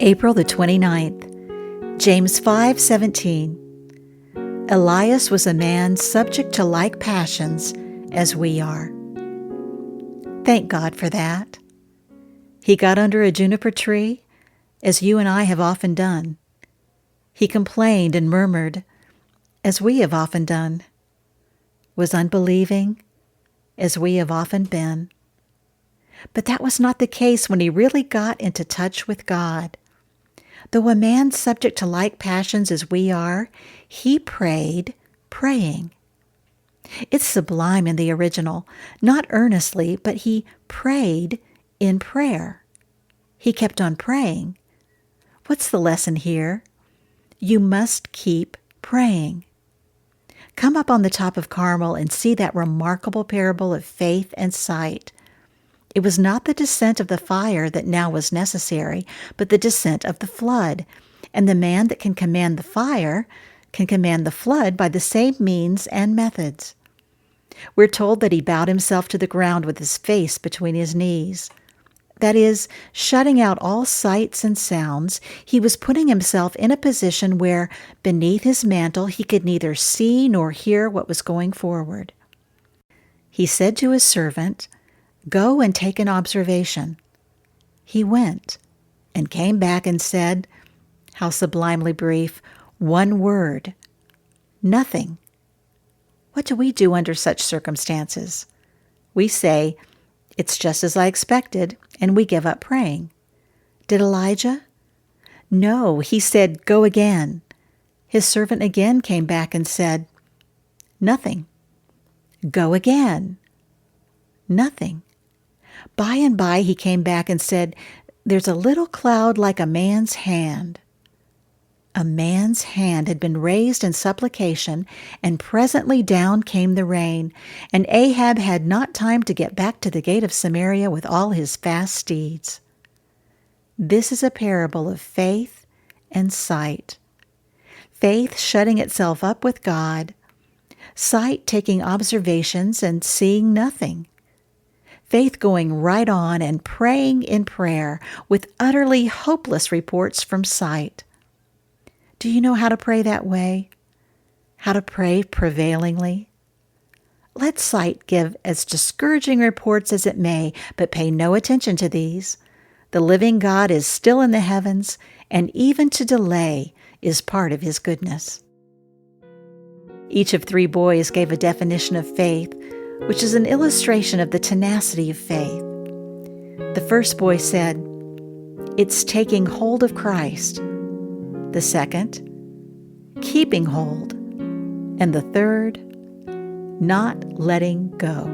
April the 29th, James 5:17. Elias was a man subject to like passions as we are. Thank God for that. He got under a juniper tree, as you and I have often done. He complained and murmured, as we have often done. Was unbelieving, as we have often been. But that was not the case when he really got into touch with God. Though a man subject to like passions as we are, he prayed, praying. It's sublime in the original, not earnestly, but he prayed in prayer. He kept on praying. What's the lesson here? You must keep praying. Come up on the top of Carmel and see that remarkable parable of faith and sight. It was not the descent of the fire that now was necessary, but the descent of the flood. And the man that can command the fire can command the flood by the same means and methods. We're told that he bowed himself to the ground with his face between his knees. That is, shutting out all sights and sounds, he was putting himself in a position where, beneath his mantle, he could neither see nor hear what was going forward. He said to his servant, "Go and take an observation." He went and came back and said, how sublimely brief, one word, nothing. What do we do under such circumstances? We say, "It's just as I expected," and we give up praying. Did Elijah? No, he said, "Go again." His servant again came back and said, "Nothing." Go again. Nothing. By and by he came back and said, "There's a little cloud like a man's hand." A man's hand had been raised in supplication, and presently down came the rain, and Ahab had not time to get back to the gate of Samaria with all his fast steeds. This is a parable of faith and sight. Faith shutting itself up with God, sight taking observations and seeing nothing. Faith going right on and praying in prayer with utterly hopeless reports from sight. Do you know how to pray that way? How to pray prevailingly? Let sight give as discouraging reports as it may, but pay no attention to these. The living God is still in the heavens, and even to delay is part of his goodness. Each of three boys gave a definition of faith, which is an illustration of the tenacity of faith. The first boy said, "It's taking hold of Christ." The second, "Keeping hold." And the third, "Not letting go."